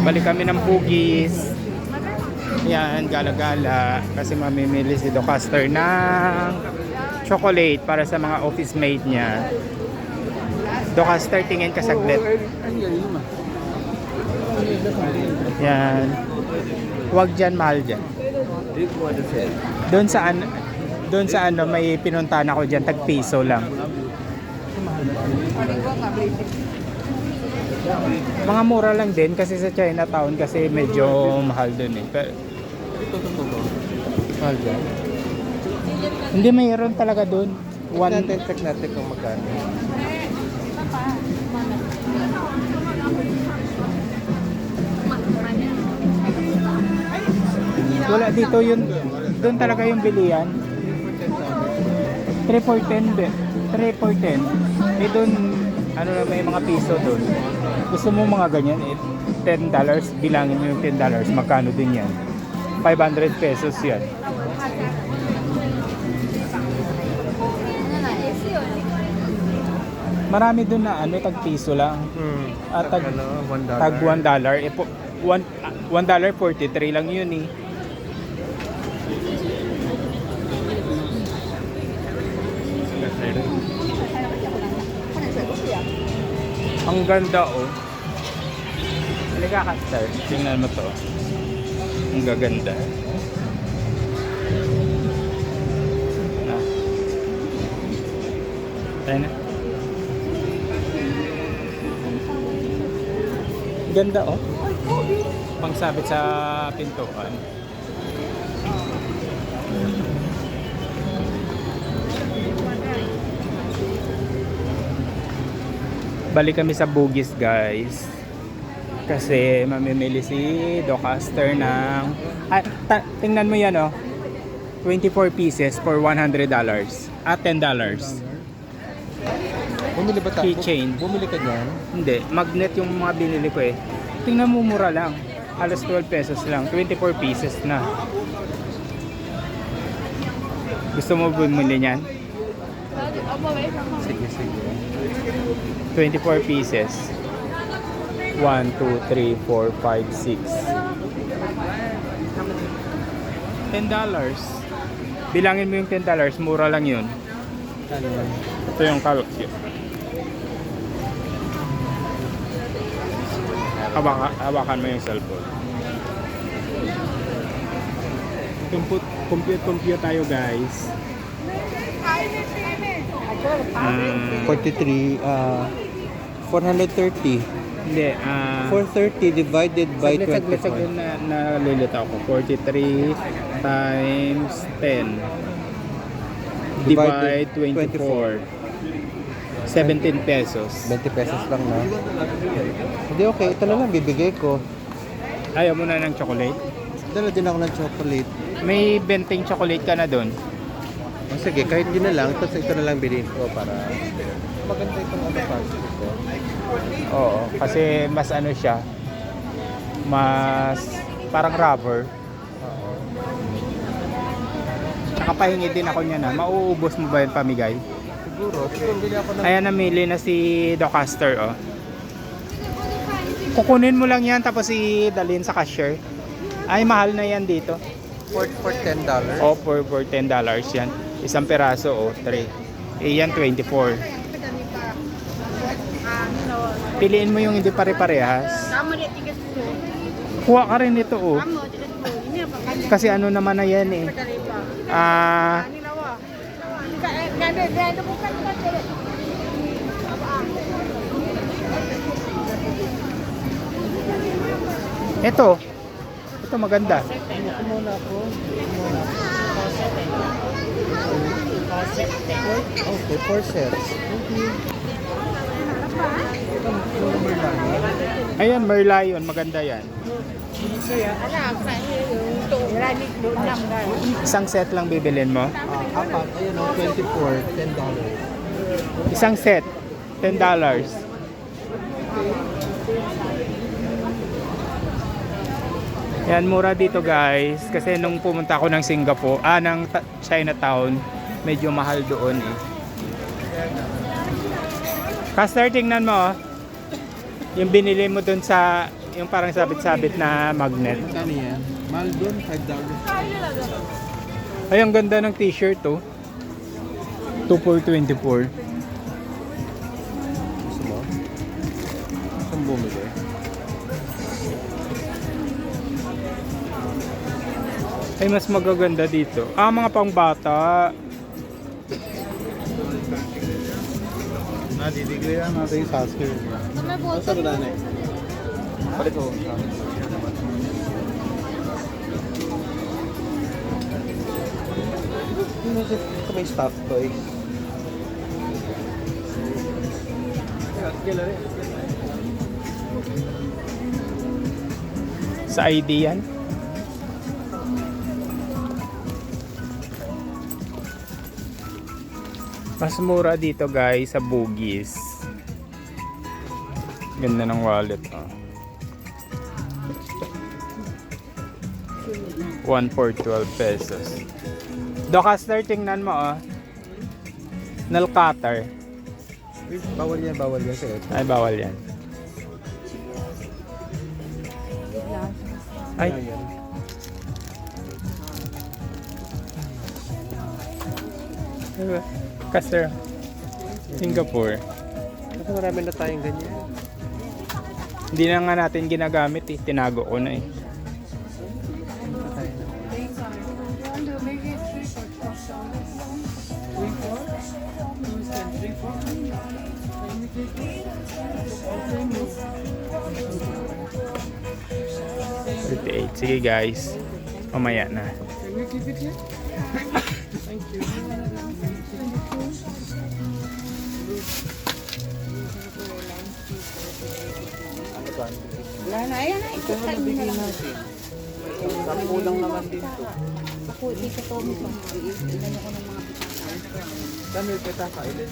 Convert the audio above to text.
Balik kami ng Bugis. Yan, gala-gala. Kasi mamimili si Docaster ng chocolate para sa mga office mate niya. Docaster, tingin ka saglit. Yan. Huwag dyan, mahal dyan. Doon sa ano, may pinuntahan ako dyan, tag-piso lang. Mga mura lang din kasi sa Chinatown kasi medyo mahal dun eh. Mahal dyan. Hindi, mayroon talaga dun. Check natin kung magkano. Wala dito yun. Doon talaga yung bilian. 3 for 10 din. 3 for 10. Eh doon, ano na may mga piso doon. Gusto mo mga ganyan, eh, $10, bilangin mo yung $10, magkano din yan? 500 pesos yan. Marami doon na ano, tag piso lang. At tag $1. Eh, $1.43 lang yun eh. Ang ganda oh. Halika ka sir, tingnan mo to. Ang gaganda. Tayo na. Ganda oh. Pangsabit sa pintuan. Balik kami sa Bugis guys. Kasi mamimili si Docaster ng tingnan mo yan oh. 24 pieces for $100 at $10. Bumili ba tayo? Keychain. Bumili ka dyan? Hindi, magnet yung mga binili ko eh. Tingnan mo, mura lang. Halos 12 pesos lang. 24 pieces na. Gusto mo bumili niyan? Sige, sige. 24 pieces. 1, 2, 3, 4, 5, 6. $10. Bilangin mo yung $10, mura lang yun. Ano yan? Ito yung calcio. Hawakan mo yung cellphone. Compute tayo guys. 43, 430. Hindi, 430 divided by 24. saglit na nalilito ako. 43 times 10 divide 24. 17 pesos. 20 pesos lang na. Hindi, okay. Ito na lang bibigay ko. Ayaw mo na ng chocolate? Dala din ako ng chocolate. May benting chocolate ka na doon. Oh, sige, kahit di na lang. Ito na lang bilhin ko para maganda itong ano party ko. Oo, kasi mas ano siya, mas parang rubber. Oo. Nakapahingi din ako niya na. Mauubos mo ba yung pamigay? Siguro bili ako ng... Ayan, namili na si Docaster oh. Kukunin mo lang yan tapos dalhin sa cashier. Ay, mahal na yan dito. For $10. Oh, for $10 yan. Isang peraso oh, 3. Eh yan 24. Piliin mo yung hindi pare-parehas. Kuha ka rin ito oh. Kasi ano naman na yan eh. Ito maganda. Ito muna ako. Okay, 4 sets. Ayan, Merlion, maganda yan. Isang set lang bibilin mo? Apat, ayun o, 24, $10. Isang set, $10. Yan, mura dito guys. Kasi nung pumunta ako ng Singapore, ng Chinatown, medyo mahal doon eh. Caster, tingnan mo oh. Yung binili mo doon sa Yung parang sabit-sabit na magnet. Magkano yan? Mahal doon, $5. Ay, ang ganda ng t-shirt oh. 2 for 24. Gusto mo? Saan bumili? Ay, mas magaganda dito. Ah, mga pangbata. Nadidigay yan natin yung Sasuke. Basta ba na eh? Palit ko. Ito may stuff toys. Sa ID yan. Mas mura dito guys sa Bugis. Ganda ng wallet. Oh. 1 for 12 pesos. Docaster, tingnan mo oh. Nail cutter. Bawal yan sir. Ay, bawal yan. Ay, Caster. Singapore. Kasi marami na tayong ganyan. Hindi na nga natin ginagamit eh. Tinago ko na eh. $38. Sige guys. Mamaya na. Wala na, ayan na, ikutan mo na lang. Sampu lang naman dito. Ako, ito to mo pa. Ilan ako ng mga Dami kita kailin.